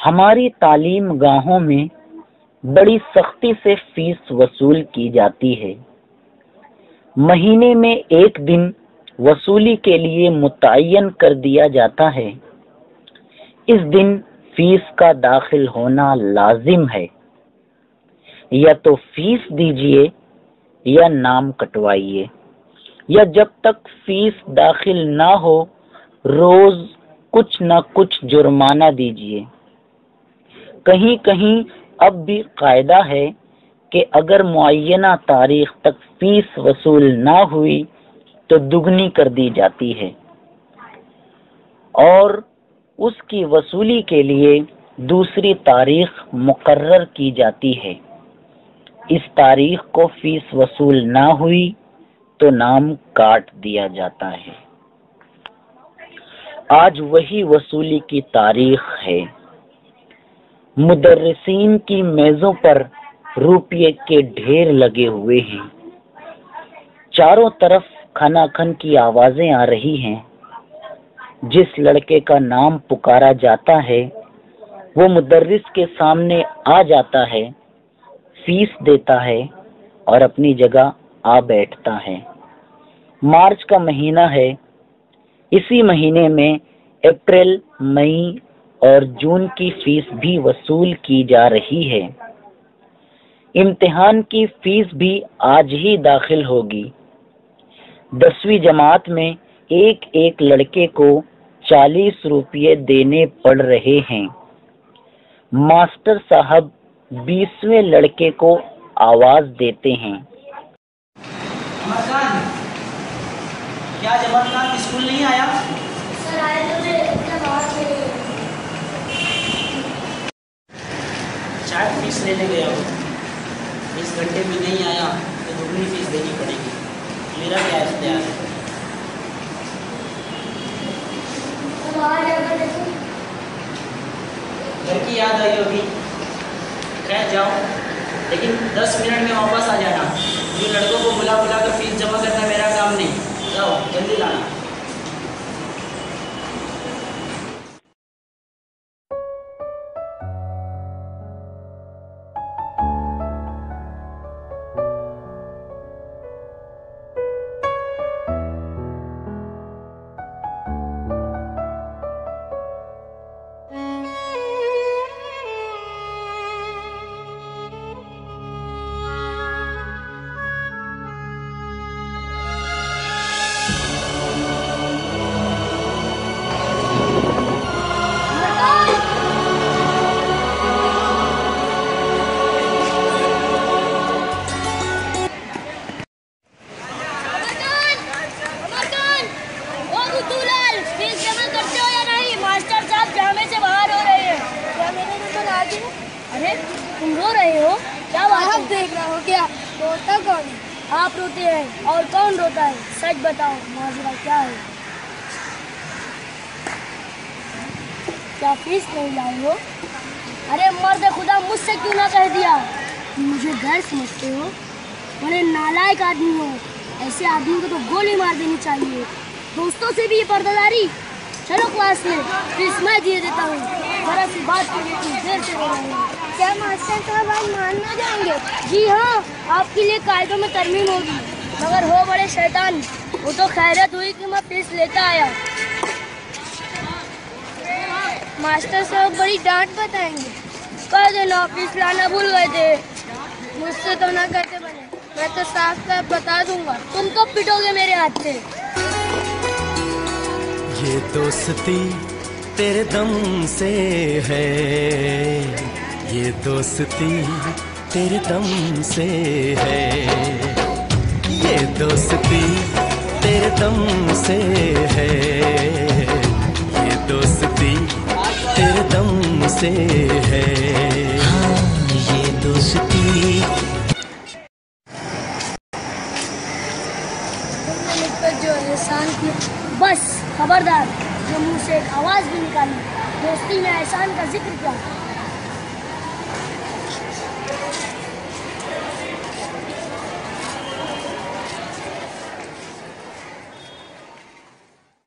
हमारी तालीम गाहों में बड़ी सख्ती से फीस वसूल की जाती है। महीने में एक दिन वसूली के लिए मुतय्यन कर दिया जाता है। इस दिन फीस का दाखिल होना लाजिम है। या तो फीस दीजिए या नाम कटवाइए, या जब तक फीस दाखिल ना हो रोज कुछ न कुछ जुर्माना दीजिए। कहीं कहीं अब भी कायदा है कि अगर मुअय्यना तारीख तक फीस वसूल ना हुई तो दुगनी कर दी जाती है और उसकी वसूली के लिए दूसरी तारीख मुकर्रर की जाती है। इस तारीख को फीस वसूल ना हुई तो नाम काट दिया जाता है। आज वही वसूली की तारीख है। मुदर्रिसीन की मेजों पर रुपये के ढेर लगे हुए हैं। चारों तरफ खनाखन की आवाजें आ रही हैं। जिस लड़के का नाम पुकारा जाता है वो मुदर्रिस के सामने आ जाता है, फीस देता है और अपनी जगह आ बैठता है। मार्च का महीना है। इसी महीने में अप्रैल, मई और जून की फीस भी वसूल की जा रही है। इम्तिहान की फीस भी आज ही दाखिल होगी। 10वीं जमात में एक एक लड़के को 40 रुपये देने पड़ रहे हैं। मास्टर साहब 20वें लड़के को आवाज देते हैं। क्या जबर खान स्कूल नहीं आया? सर आए तो थे, इतना बात नहीं। शायद फीस लेने गया हो। इस घंटे में नहीं आया तो दुगनी फीस देनी पड़ेगी। मेरा क्या इख्तियार है? अब आ जाकर देखो। घर की याद आई होगी। खैर जाओ, लेकिन 10 मिनट में वापस आ जाना। ये लड़कों को बुला बुला कर फीस जमा करना मेरा काम नहीं। जाओ जल्दी लाना। अरे तुम रो रहे हो? क्या बात है? देख रहा हो क्या? रोता कौन है? आप रोते हैं और कौन रोता है? सच बताओ, माजरा क्या है? क्या फीस नहीं लाए हो? अरे मर्द खुदा, मुझसे क्यों ना कह दिया? मुझे गैर समझते हो? बड़े नालायक आदमी हो। ऐसे आदमी को तो गोली मार देनी चाहिए। दोस्तों से भी ये पर्दादारी। चलो क्लास में, फीस मैं दिए देता हूँ। जरा सी बात के लिए कुछ देर से हो रहे हैं। क्या मास्टर साहब आज मान ना जाएंगे? जी हाँ, आपके लिए कायदों में तरमीम होगी। मगर हो बड़े शैतान, वो तो खैरत हुई कि मैं फीस लेता आया। मास्टर साहब बड़ी डांट बताएंगे। कह देना फीस लाना भूल गए थे। मुझसे तो ना करते बने। मैं तो साफ साफ बता दूंगा, तुम तो पिटोगे मेरे हाथ से। ये दोस्ती तेरे दम से है, ये दोस्ती तेरे दम से है, ये दोस्ती तेरे दम से है, ये दोस्ती तेरे दम से है। हाँ, ये दोस्ती। जो एहसान की, बस खबरदार, जो मुंह से एक आवाज भी निकाली, दोस्ती में एहसान का जिक्र किया